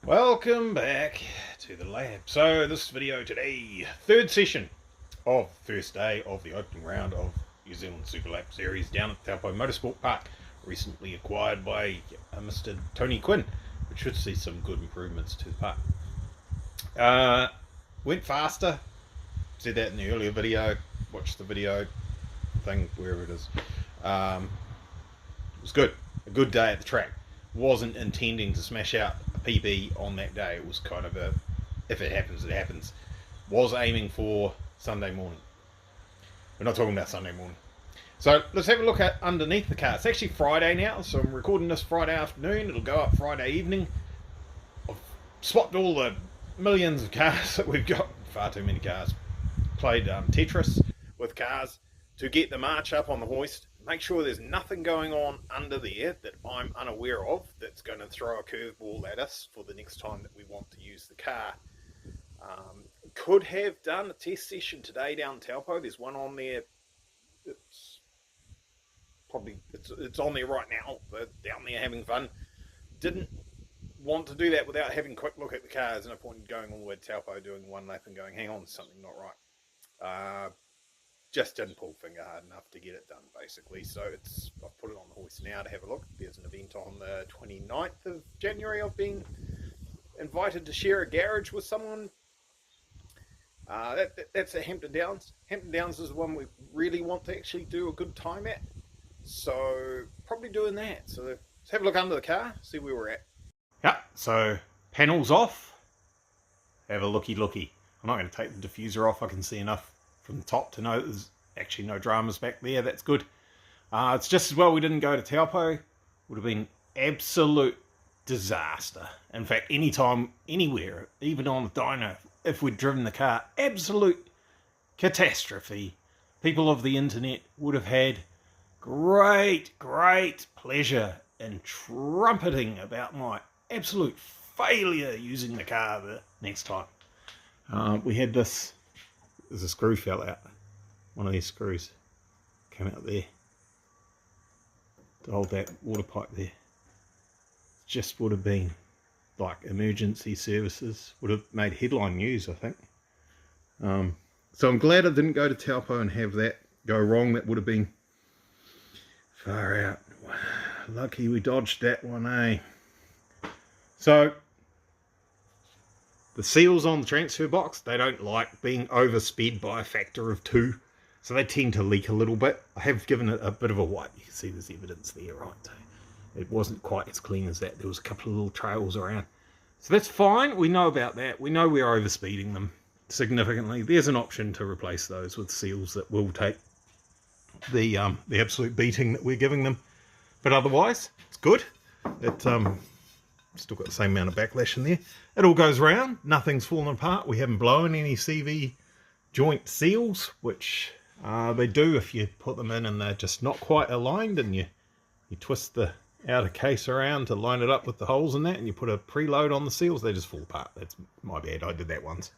Welcome back to the lab. So this video today, third session of first day of the opening round of New Zealand Super Lap Series down at Taupo Motorsport Park, recently acquired by Mr. Tony Quinn, which should see some good improvements to the park. Went faster, said that in the earlier video, watched the video thing, wherever it is. It was good, a good day at the track. Wasn't intending to smash out a PB on that day. It was kind of a, if it happens, it happens. Was aiming for Sunday morning. We're not talking about Sunday morning. So let's have a look at underneath the car. It's actually Friday now, so I'm recording this Friday afternoon. It'll go up Friday evening. I've spotted all the millions of cars that we've got. Far too many cars. Played Tetris with cars to get the march up on the hoist. Make sure there's nothing going on under there that I'm unaware of that's going to throw a curveball at us for the next time that we want to use the car. Could have done a test session today down Taupo. There's one on there. It's probably it's on there right now. They're down there having fun. Didn't want to do that without having a quick look at the car. There's no point in going all the way to Taupo, doing one lap and going, hang on, something not right. Just didn't pull finger hard enough to get it done, basically. So I've put it on the hoist now to have a look. There's an event on the 29th of January. I've been invited to share a garage with someone. That's at Hampton Downs. Hampton Downs is the one we really want to actually do a good time at. So probably doing that. So let's have a look under the car, see where we're at. Yeah, so panels off. Have a looky. I'm not going to take the diffuser off. I can see enough from the top to know there's actually no dramas back there. That's good. It's just as well we didn't go to Taupo. Would have been absolute disaster. In fact, anytime, anywhere, even on the dyno, if we'd driven the car, absolute catastrophe. People of the internet would have had great pleasure in trumpeting about my absolute failure using the car the next time. We had this. There's a screw fell out. One of these screws came out there to hold that water pipe there. Just would have been like emergency services. Would have made headline news, I think. So I'm glad I didn't go to Taupo and have that go wrong. That would have been far out. Lucky we dodged that one, eh? So the seals on the transfer box, they don't like being oversped by a factor of 2. So they tend to leak a little bit. I have given it a bit of a wipe. You can see there's evidence there, right? It wasn't quite as clean as that. There was a couple of little trails around. So that's fine. We know about that. We know we're overspeeding them significantly. There's an option to replace those with seals that will take the absolute beating that we're giving them. But otherwise, it's good. Still got the same amount of backlash in there. It all goes round. Nothing's fallen apart. We haven't blown any CV joint seals, which they do if you put them in and they're just not quite aligned, and you twist the outer case around to line it up with the holes in that, and you put a preload on the seals, they just fall apart. That's my bad. I did that once.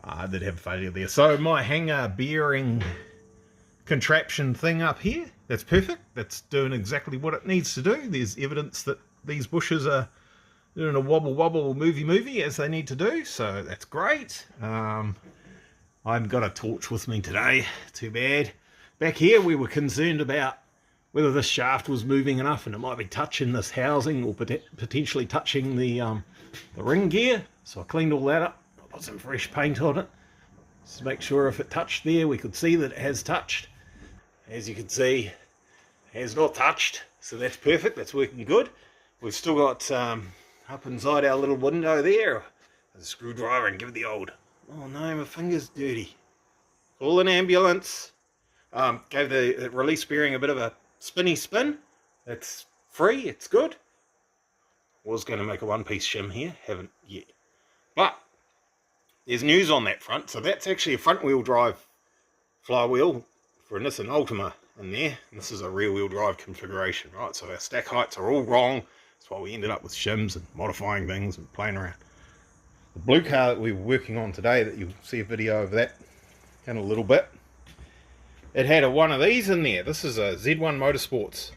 I did have a failure there. So my hanger bearing contraption thing up here, that's perfect. That's doing exactly what it needs to do. There's evidence that these bushes are doing a wobble movie as they need to do, so that's great. I haven't got a torch with me today, too bad. Back here we were concerned about whether this shaft was moving enough and it might be touching this housing or potentially touching the ring gear, so I cleaned all that up. I put some fresh paint on it just to make sure if it touched there we could see that it has touched. As you can see, it has not touched, so that's perfect. That's working good. We've still got up inside our little window there a screwdriver and give it the old, oh no, my finger's dirty. Call an ambulance. Gave the release bearing a bit of a spinny spin. It's free, it's good. Was going to make a one-piece shim here, haven't yet. But there's news on that front. So that's actually a front-wheel drive flywheel for a Nissan Altima in there. And this is a rear-wheel drive configuration, right? So our stack heights are all wrong. That's why we ended up with shims and modifying things and playing around. The blue car that we were working on today, that you'll see a video of that in a little bit, it had one of these in there. This is a Z1 Motorsports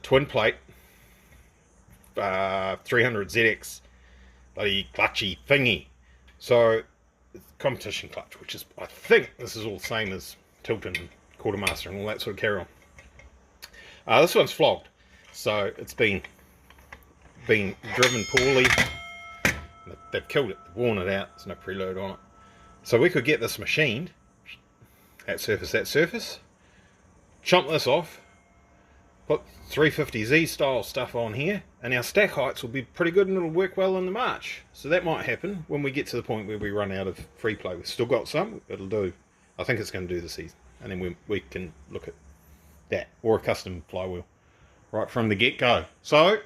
twin plate 300ZX bloody clutchy thingy. So competition clutch, which is, I think this is all the same as Tilton, Quartermaster and all that sort of carry on. This one's flogged, so it's been driven poorly. They've killed it, they've worn it out, there's no preload on it. So we could get this machined, that surface, chomp this off, put 350Z style stuff on here, and our stack heights will be pretty good and it'll work well in the March. So that might happen when we get to the point where we run out of free play. We've still got some, it'll do. I think it's going to do the season. And then we can look at that, or a custom flywheel, right from the get-go. So,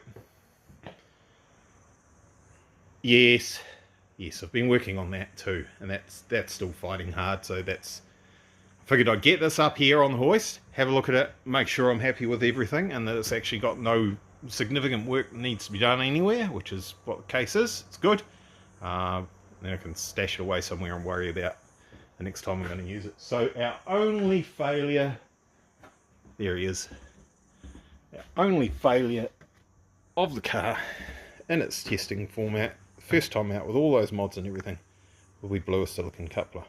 yes, I've been working on that too, and that's still fighting hard, so that's... Figured I'd get this up here on the hoist, have a look at it, make sure I'm happy with everything and that it's actually got no significant work that needs to be done anywhere, which is what the case is. It's good. Then I can stash it away somewhere and worry about the next time I'm going to use it. So our only failure, there he is, our only failure of the car in its testing format, first time out with all those mods and everything, will be blew a silicon coupler.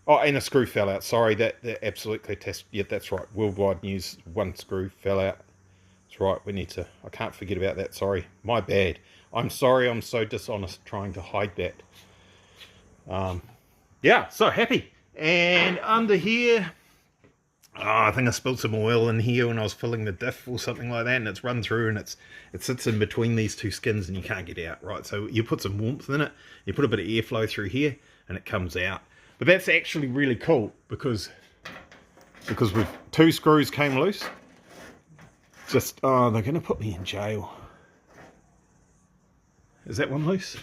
Oh, and a screw fell out. Sorry, that absolutely test. Yeah, that's right. Worldwide news, one screw fell out. That's right. We need to. I can't forget about that. Sorry, my bad. I'm sorry. I'm so dishonest trying to hide that. Yeah, so happy. And under here, I think I spilled some oil in here when I was filling the diff or something like that, and it's run through and it sits in between these two skins and you can't get out. Right. So you put some warmth in it. You put a bit of airflow through here, and it comes out. But that's actually really cool because we've 2 screws came loose. Just, oh, they're going to put me in jail. Is that one loose?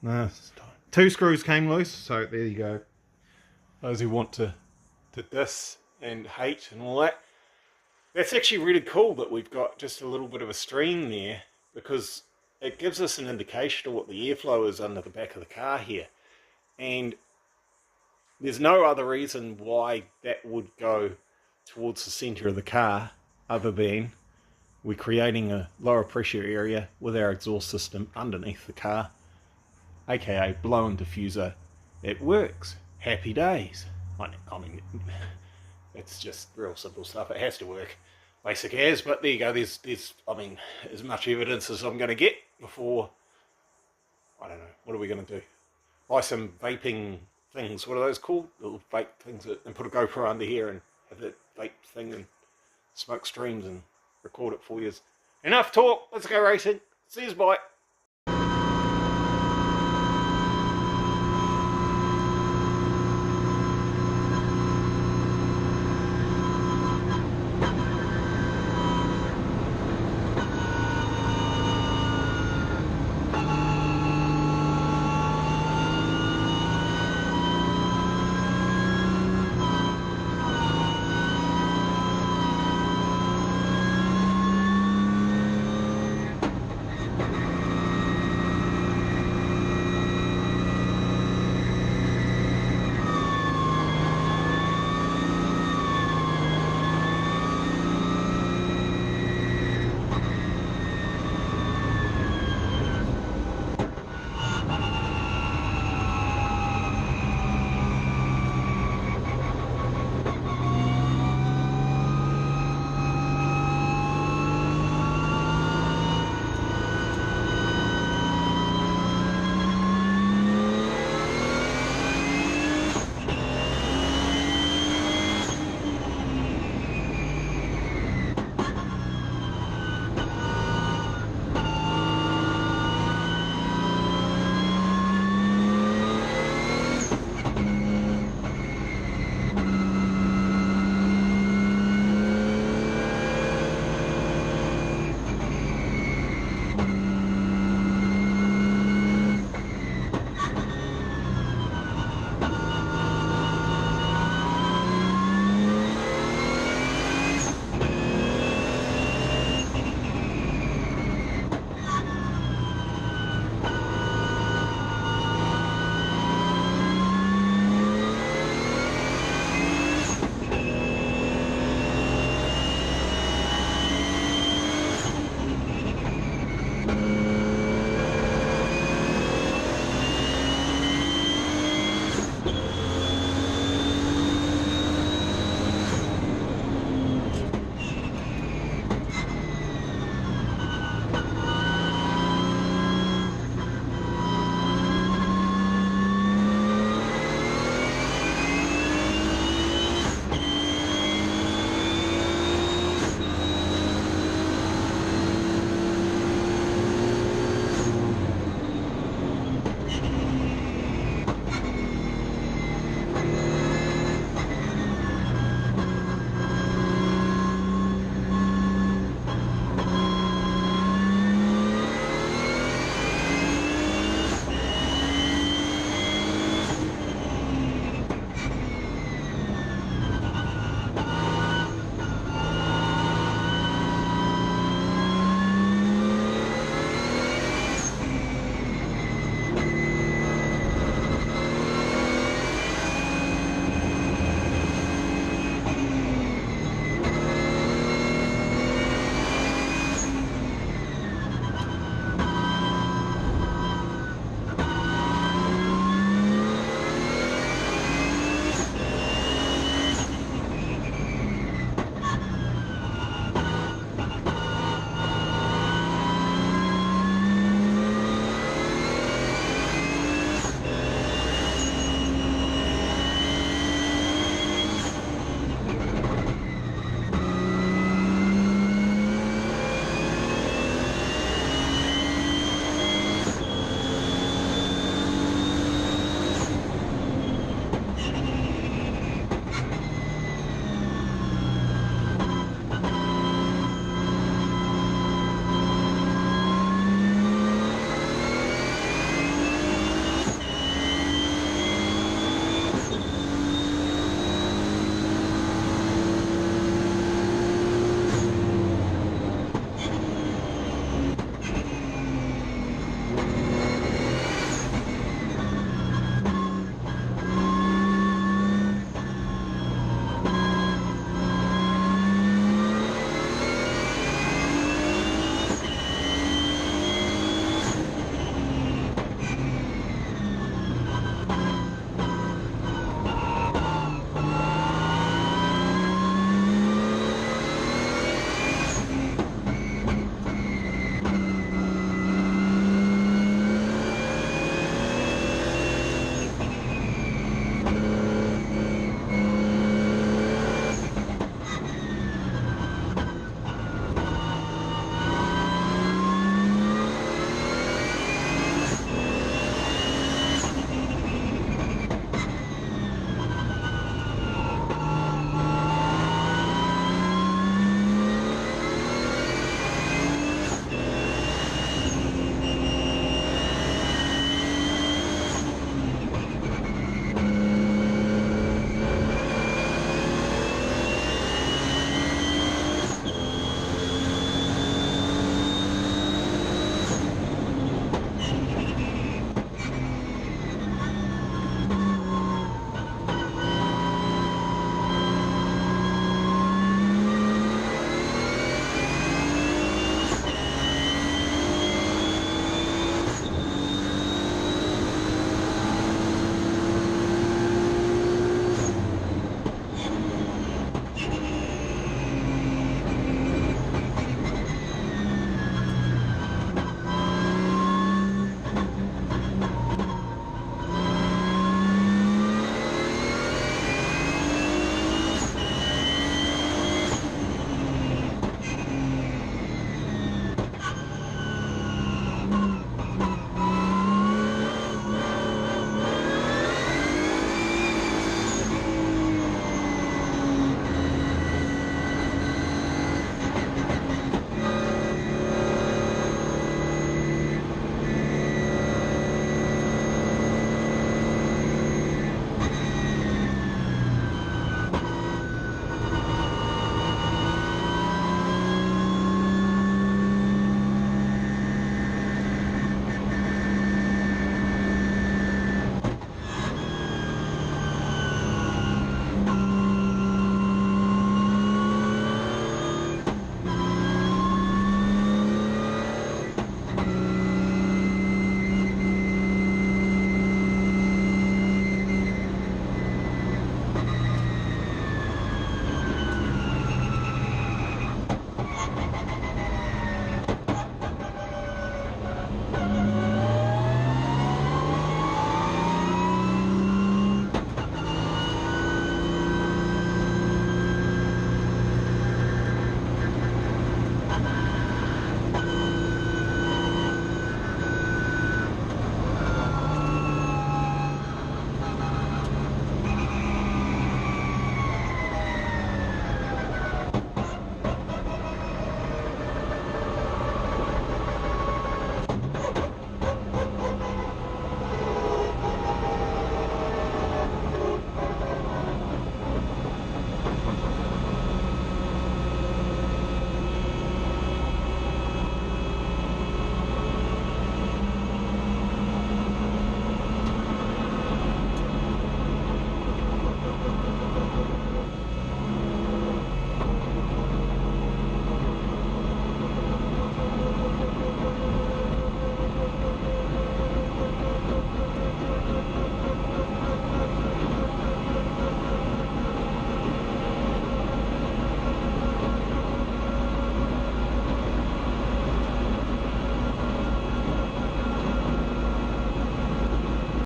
No, it's time. 2 screws came loose, so there you go. Those who want to diss and hate and all that. That's actually really cool that we've got just a little bit of a stream there, because it gives us an indication of what the airflow is under the back of the car here. And there's no other reason why that would go towards the centre of the car other than we're creating a lower pressure area with our exhaust system underneath the car, aka blown diffuser. It works. Happy days. I mean, it's just real simple stuff. It has to work. Basic as, but there you go. There's I mean, as much evidence as I'm going to get before, I don't know, what are we going to do? Buy some vaping things, what are those called? Little vape things, and put a GoPro under here and have that vape thing and smoke streams and record it for you. Enough talk, let's go racing. See you, bye.